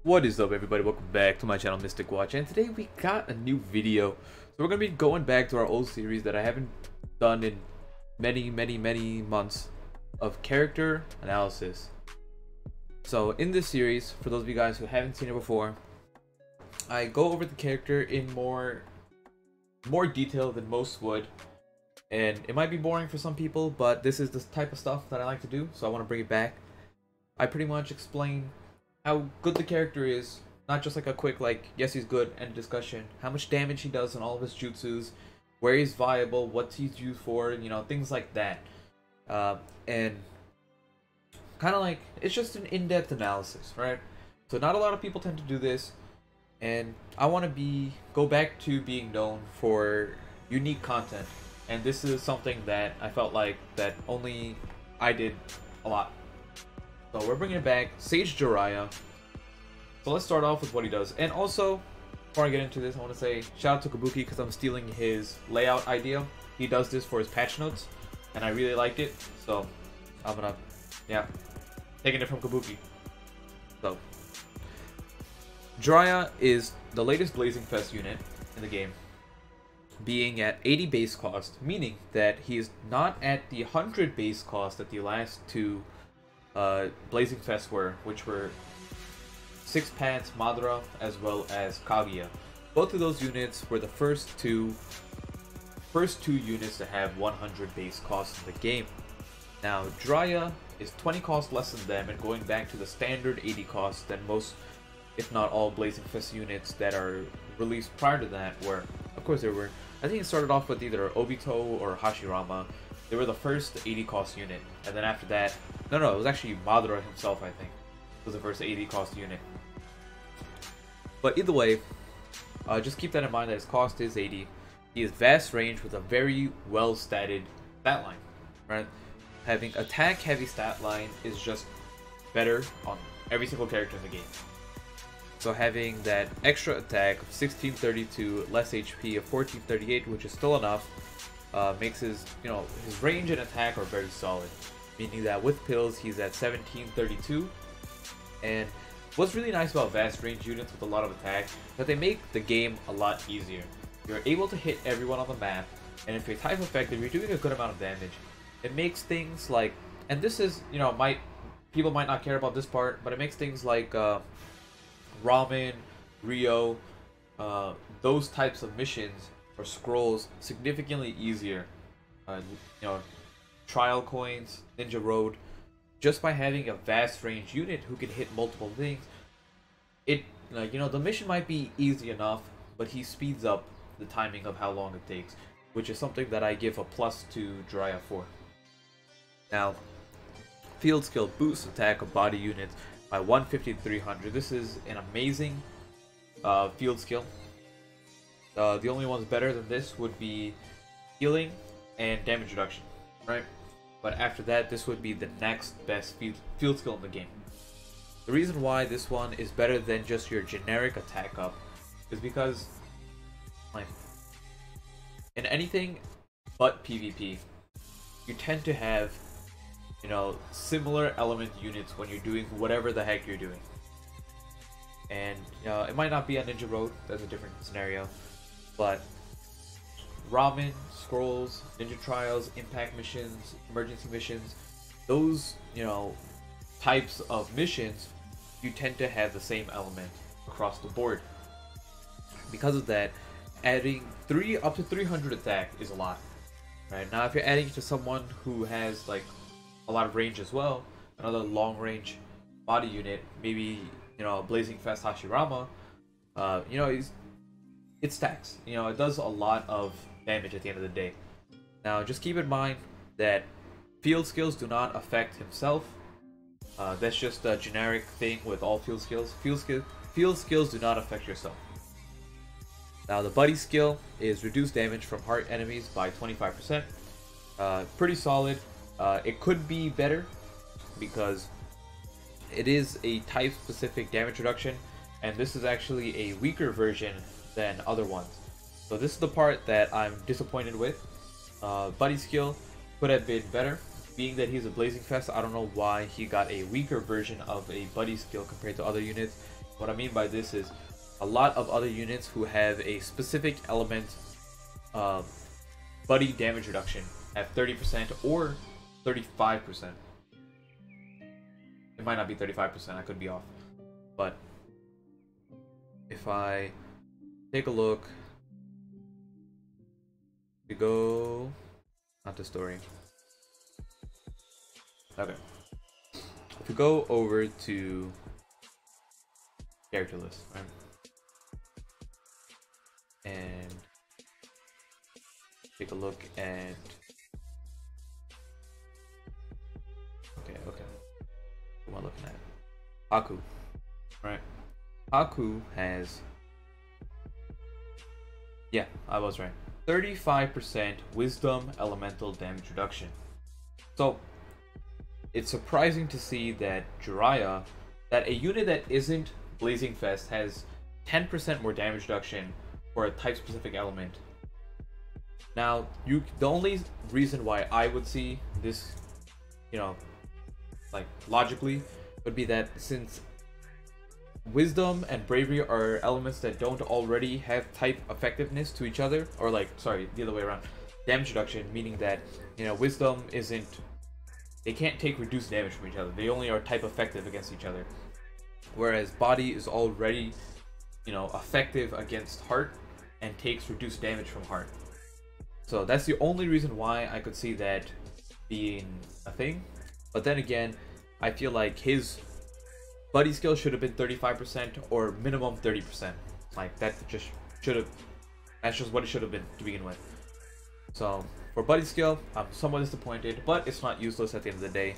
What is up, everybody? Welcome back to my channel, Mystic Watch, and today we got a new video. So we're gonna be going back to our old series that I haven't done in many months of character analysis. So in this series, for those of you guys who haven't seen it before, I go over the character in more detail than most would, and it might be boring for some people, but this is the type of stuff that I like to do, so I want to bring it back. I pretty much explain how good the character is, not just like a quick yes he's good end discussion, how much damage he does in all of his jutsus, where he's viable, what he's used for, things like that. And kind of it's just an in-depth analysis, right? So not a lot of people tend to do this, and I want to go back to being known for unique content, and this is something that I felt like that only I did a lot. So we're bringing it back, Sage Jiraiya. So let's start off with what he does. And also, before I get into this, I want to say shout out to Kabuki because I'm stealing his layout idea. He does this for his patch notes, and I really liked it. So I'm gonna, taking it from Kabuki. So Jiraiya is the latest Blazing Fest unit in the game, being at 80 base cost, meaning that he is not at the 100 base cost that the last two Blazing Fest were, which were Six Pants, Madara, as well as Kaguya. Both of those units were the first two units to have 100 base cost in the game. Now Jiraiya is 20 cost less than them, and going back to the standard 80 cost that most, if not all, Blazing Fest units that are released prior to that were. Of course there were, I think it started off with either Obito or Hashirama. They were the first 80 cost unit, and then after that, no, it was actually Madara himself, I think, was the first 80 cost unit. But either way, just keep that in mind that his cost is 80. He has vast range with a very well statted stat line, right? Having attack heavy stat line is just better on every single character in the game. So having that extra attack of 1632, less HP of 1438, which is still enough, makes his range and attack are very solid, meaning that with pills he's at 1732. And what's really nice about vast range units with a lot of attack is that they make the game a lot easier. You're able to hit everyone on the map, and if you're type effective, you're doing a good amount of damage. It makes things like, and this is, people might not care about this part, but it makes things like Ramen, Rio, those types of missions or scrolls significantly easier. Trial coins, Ninja Road, just by having a vast range unit who can hit multiple things. It the mission might be easy enough, but he speeds up the timing of how long it takes, which is something that I give a plus to Jiraiya for. Now, field skill boosts attack of body units by 150 to 300. This is an amazing field skill. The only ones better than this would be healing and damage reduction, right? But after that, this would be the next best field skill in the game. The reason why this one is better than just your generic attack up is because, in anything but PvP, you tend to have, similar element units when you're doing whatever the heck you're doing. And, it might not be a Ninja Road, that's a different scenario, but Ramen, Scrolls, Ninja Trials, Impact missions, Emergency missions, those, types of missions, you tend to have the same element across the board. Because of that, adding up to 300 attack is a lot. Right? Now if you're adding to someone who has a lot of range as well, another long range body unit, maybe Blazing Fest Hashirama, it stacks. It does a lot of damage at the end of the day. Now just keep in mind that field skills do not affect himself. That's just a generic thing with all field skills. Field skills do not affect yourself. Now the buddy skill is reduced damage from heart enemies by 25%. Pretty solid. It could be better because it is a type specific damage reduction, and this is actually a weaker version than other ones. So this is the part that I'm disappointed with. Buddy skill could have been better. Being that he's a Blazing Fest, I don't know why he got a weaker version of a buddy skill compared to other units. What I mean by this is a lot of other units who have a specific element buddy damage reduction at 30% or 35%. It might not be 35%, I could be off. But if I take a look, we go, not the story. Okay. If we go over to character list, right? And take a look at, okay. What am I looking at? Haku, right? Haku has, yeah, I was right. 35% wisdom elemental damage reduction. So it's surprising to see that Jiraiya, that a unit that isn't Blazing Fest, has 10% more damage reduction for a type specific element. Now, the only reason why I would see this, you know, like logically, would be that since wisdom and bravery are elements that don't already have type effectiveness to each other, or like, sorry, the other way around, damage reduction, meaning that, you know, wisdom isn't, they can't take reduced damage from each other. They only are type effective against each other. Whereas body is already, you know, effective against heart and takes reduced damage from heart. So that's the only reason why I could see that being a thing. But then again, I feel like his buddy skill should have been 35% or minimum 30%. Like that just should have, that's just what it should have been to begin with. So for buddy skill, I'm somewhat disappointed, but it's not useless at the end of the day.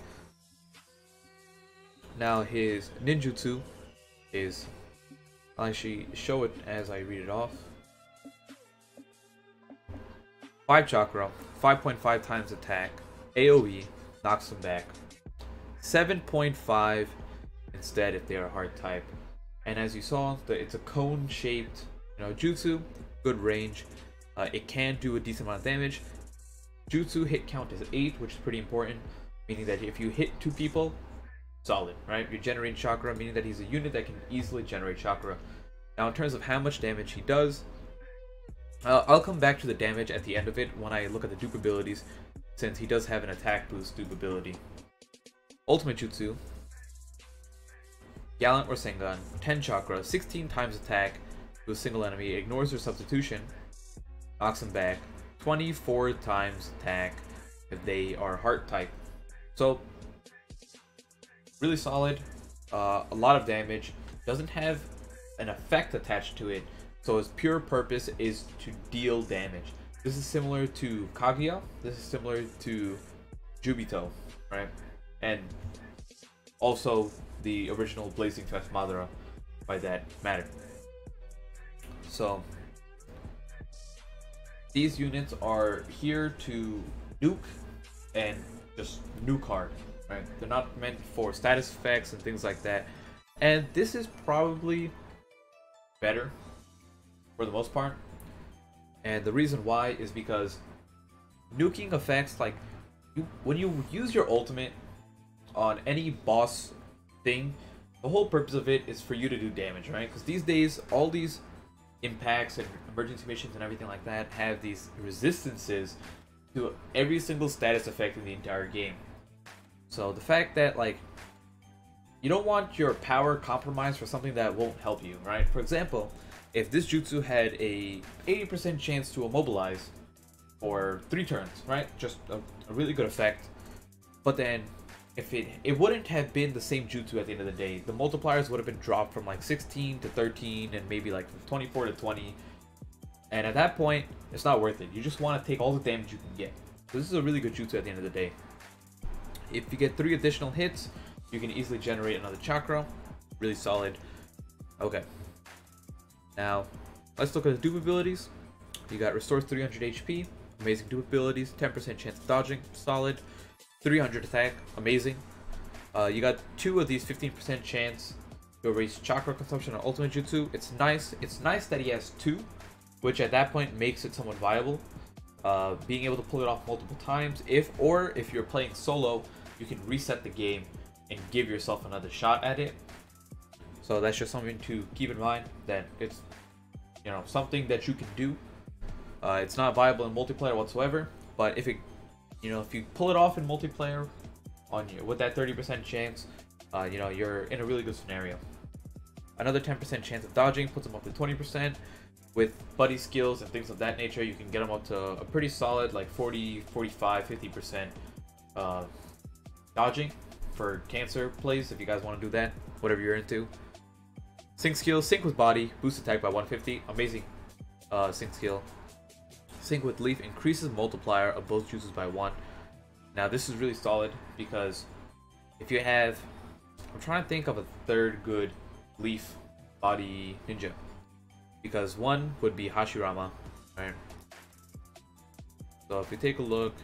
Now his ninjutsu is, I'll actually show it as I read it off. 5 chakra, 5.5 times attack, AoE, knocks them back. 7.5 instead if they are hard type. And as you saw, it's a cone shaped, you know, jutsu, good range. It can do a decent amount of damage. Jutsu hit count is 8, which is pretty important, meaning that if you hit 2 people, solid, right? You're generating chakra, meaning that he's a unit that can easily generate chakra. Now in terms of how much damage he does, I'll come back to the damage at the end of it when I look at the dupe abilities, since he does have an attack boost dupe ability. Ultimate Jutsu, Gallant Rasengan, 10 chakra, 16 times attack to a single enemy, ignores their substitution, knocks them back, 24 times attack if they are heart type. So really solid, a lot of damage, doesn't have an effect attached to it, so his pure purpose is to deal damage. This is similar to Kaguya, this is similar to Jubito, right? And also the original Blazing Fest Madara by that matter. So these units are here to nuke and just nuke hard, right? They're not meant for status effects and things like that. And this is probably better for the most part. And the reason why is because nuking effects, like when you use your ultimate on any boss thing, the whole purpose of it is for you to do damage, right? Because these days, all these impacts and emergency missions and everything like that have these resistances to every single status effect in the entire game. So the fact that, like, you don't want your power compromised for something that won't help you, right? For example, if this jutsu had a 80% chance to immobilize for 3 turns, right? Just a really good effect. But then if it wouldn't have been the same jutsu at the end of the day. The multipliers would have been dropped from like 16 to 13 and maybe like from 24 to 20. And at that point, it's not worth it. You just want to take all the damage you can get. So this is a really good jutsu at the end of the day. If you get 3 additional hits, you can easily generate another chakra. Really solid. Okay. Now, let's look at the dupe abilities. You got restores 300 HP. Amazing dupe abilities. 10% chance of dodging. Solid. 300 attack. Amazing. You got 2 of these 15% chance to erase chakra consumption on ultimate jutsu. It's nice. It's nice that he has 2, which at that point makes it somewhat viable. Being able to pull it off multiple times. If you're playing solo, you can reset the game and give yourself another shot at it. So that's just something to keep in mind, that it's, you know, something that you can do. It's not viable in multiplayer whatsoever, but if it, you know, if you pull it off in multiplayer on you with that 30% chance, you know, you're in a really good scenario. Another 10% chance of dodging puts them up to 20%. With buddy skills and things of that nature, you can get them up to a pretty solid, like 40, 45, 50% dodging for cancer plays, if you guys want to do that, whatever you're into. Sync skill, sync with body, boost attack by 150, amazing sync skill. Sync with leaf, increases multiplier of both juices by 1. Now this is really solid, because if you have, I'm trying to think of a third good leaf body ninja, because one would be Hashirama, right? So if we take a look,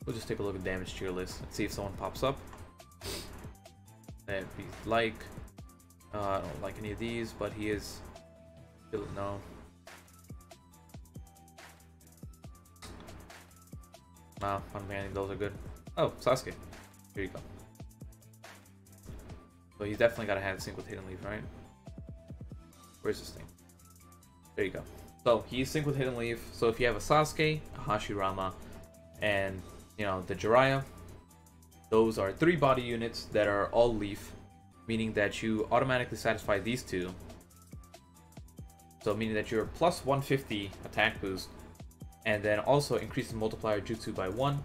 we'll just take a look at damage tier list and see if someone pops up. And we like, I don't like any of these, but he is, no. Nah, I don't think any of those are good. Oh, Sasuke. Here you go. So he's definitely got to have sync with Hidden Leaf, right? Where's this thing? There you go. So he's sync with Hidden Leaf. So if you have a Sasuke, a Hashirama, and, you know, the Jiraiya, those are 3 body units that are all leaf, meaning that you automatically satisfy these 2. So meaning that you're plus 150 attack boost, and then also increases multiplier jutsu by 1.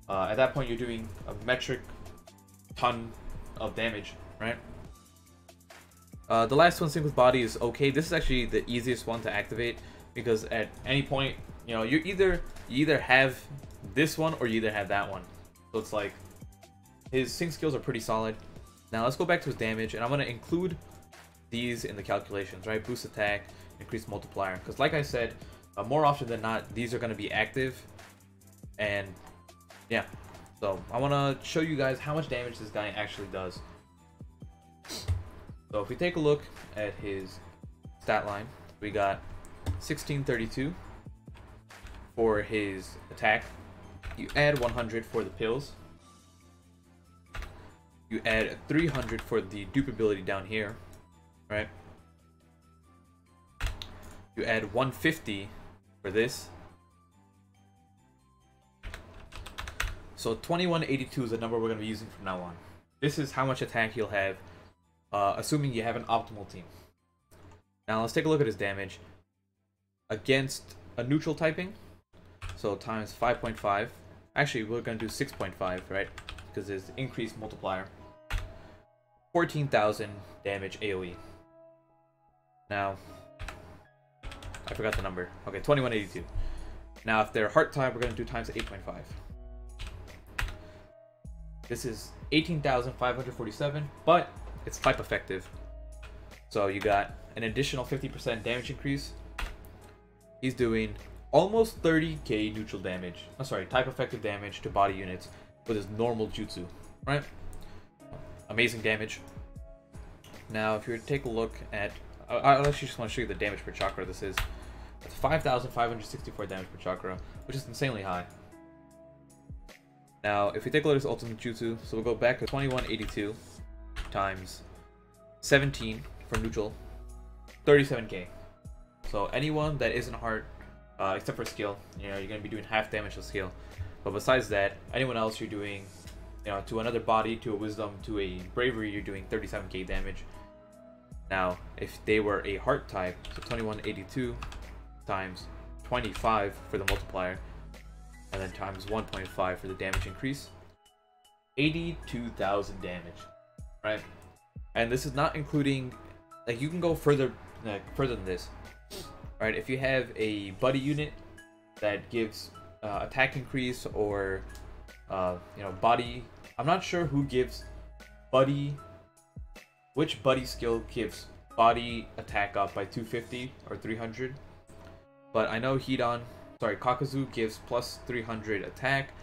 At that point, you're doing a metric ton of damage, right? The last one, sync with body, is okay. This is actually the easiest one to activate, because at any point, you know, you either have this one or you either have that one. So it's like, his sync skills are pretty solid. Now let's go back to his damage, and I'm gonna include these in the calculations, right? Boost attack, increase multiplier, because like I said, more often than not, these are gonna be active, and yeah. So I want to show you guys how much damage this guy actually does. So if we take a look at his stat line, we got 1632 for his attack. You add 100 for the pills. You add 300 for the dupe ability down here, right? You add 150 for this. So 2182 is the number we're going to be using from now on. This is how much attack you'll have, assuming you have an optimal team. Now let's take a look at his damage against a neutral typing. So times 5.5. Actually, we're going to do 6.5, right? Because it's increased multiplier. 14,000 damage AoE. Now, I forgot the number. Okay, 2182. Now, if they're heart type, we're going to do times 8.5. This is 18,547, but it's type effective. So you got an additional 50% damage increase. He's doing almost 30k neutral damage. I'm sorry, type effective damage to body units with his normal jutsu, right? Amazing damage. Now, if you were to take a look at, I actually just want to show you the damage per chakra this is. It's 5,564 damage per chakra, which is insanely high. Now, if we take a look at his ultimate jutsu, so we'll go back to 2182 times 17 for neutral, 37k. So anyone that isn't heart, except for skill, you know, you're going to be doing half damage to skill. But besides that, anyone else you're doing, you know, to another body, to a wisdom, to a bravery, you're doing 37k damage. Now, if they were a heart type, so 2182 times 25 for the multiplier, and then times 1.5 for the damage increase, 82,000 damage, right? And this is not including, like, you can go further than this, right? If you have a buddy unit that gives attack increase, or you know, body, I'm not sure who gives buddy, which buddy skill gives body attack up by 250 or 300, but I know Kakazu gives plus 300 attack,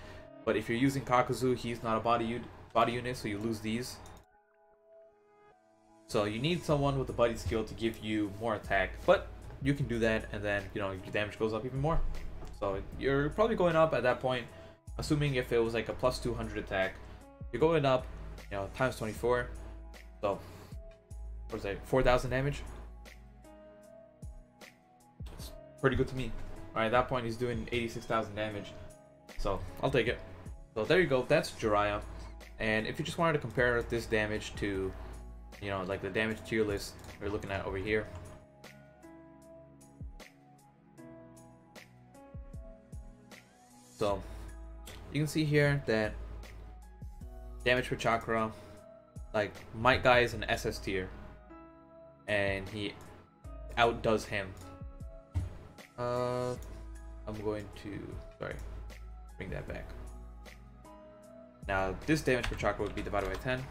but if you're using Kakazu, he's not a body unit, so you lose these. So you need someone with a buddy skill to give you more attack, but you can do that, and then, you know, your damage goes up even more. So you're probably going up at that point, assuming if it was like a plus 200 attack, you're going up, you know, times 24. So what is that, 4,000 damage. It's pretty good to me. Alright, at that point he's doing 86,000 damage, so I'll take it. So there you go, that's Jiraiya. And if you just wanted to compare this damage to, you know, like the damage tier list we're looking at over here. So you can see here that damage per chakra, like Might Guy is an SS tier, and he outdoes him. I'm going to, bring that back. Now this damage per chakra would be divided by 10.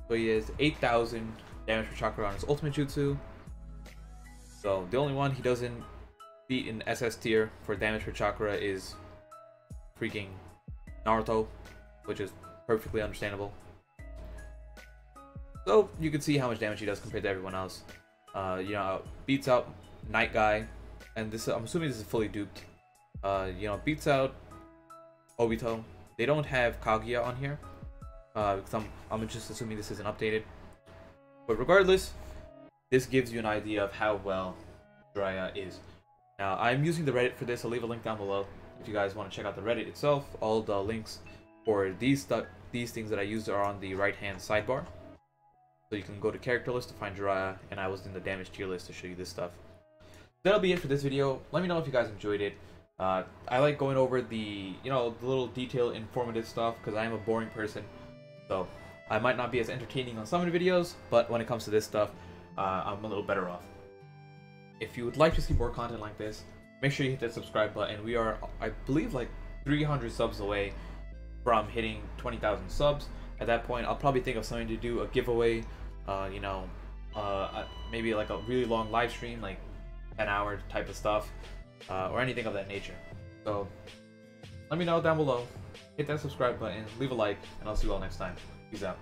So he has 8,000 damage per chakra on his ultimate jutsu. So the only one he doesn't beat in SS tier for damage per chakra is freaking Naruto, which is perfectly understandable. So you can see how much damage he does compared to everyone else. You know, beats out Night Guy, and this, I'm assuming this is fully duped. You know, beats out Obito. They don't have Kaguya on here, because I'm just assuming this isn't updated. But regardless, this gives you an idea of how well Jiraiya is. Now, I'm using the Reddit for this. I'll leave a link down below if you guys want to check out the Reddit itself. All the links for these things that I used are on the right-hand sidebar. So you can go to character list to find Jiraiya, and I was in the damage tier list to show you this stuff. That'll be it for this video. Let me know if you guys enjoyed it. I like going over the, you know, the little detailed, informative stuff because I am a boring person. So I might not be as entertaining on some of the videos, but when it comes to this stuff, I'm a little better off. If you would like to see more content like this, make sure you hit that subscribe button. We are, I believe, like 300 subs away from hitting 20,000 subs. At that point, I'll probably think of something to do, a giveaway, you know, maybe like a really long live stream, like 10-hour type of stuff, or anything of that nature. So let me know down below, hit that subscribe button, leave a like, and I'll see you all next time. Peace out.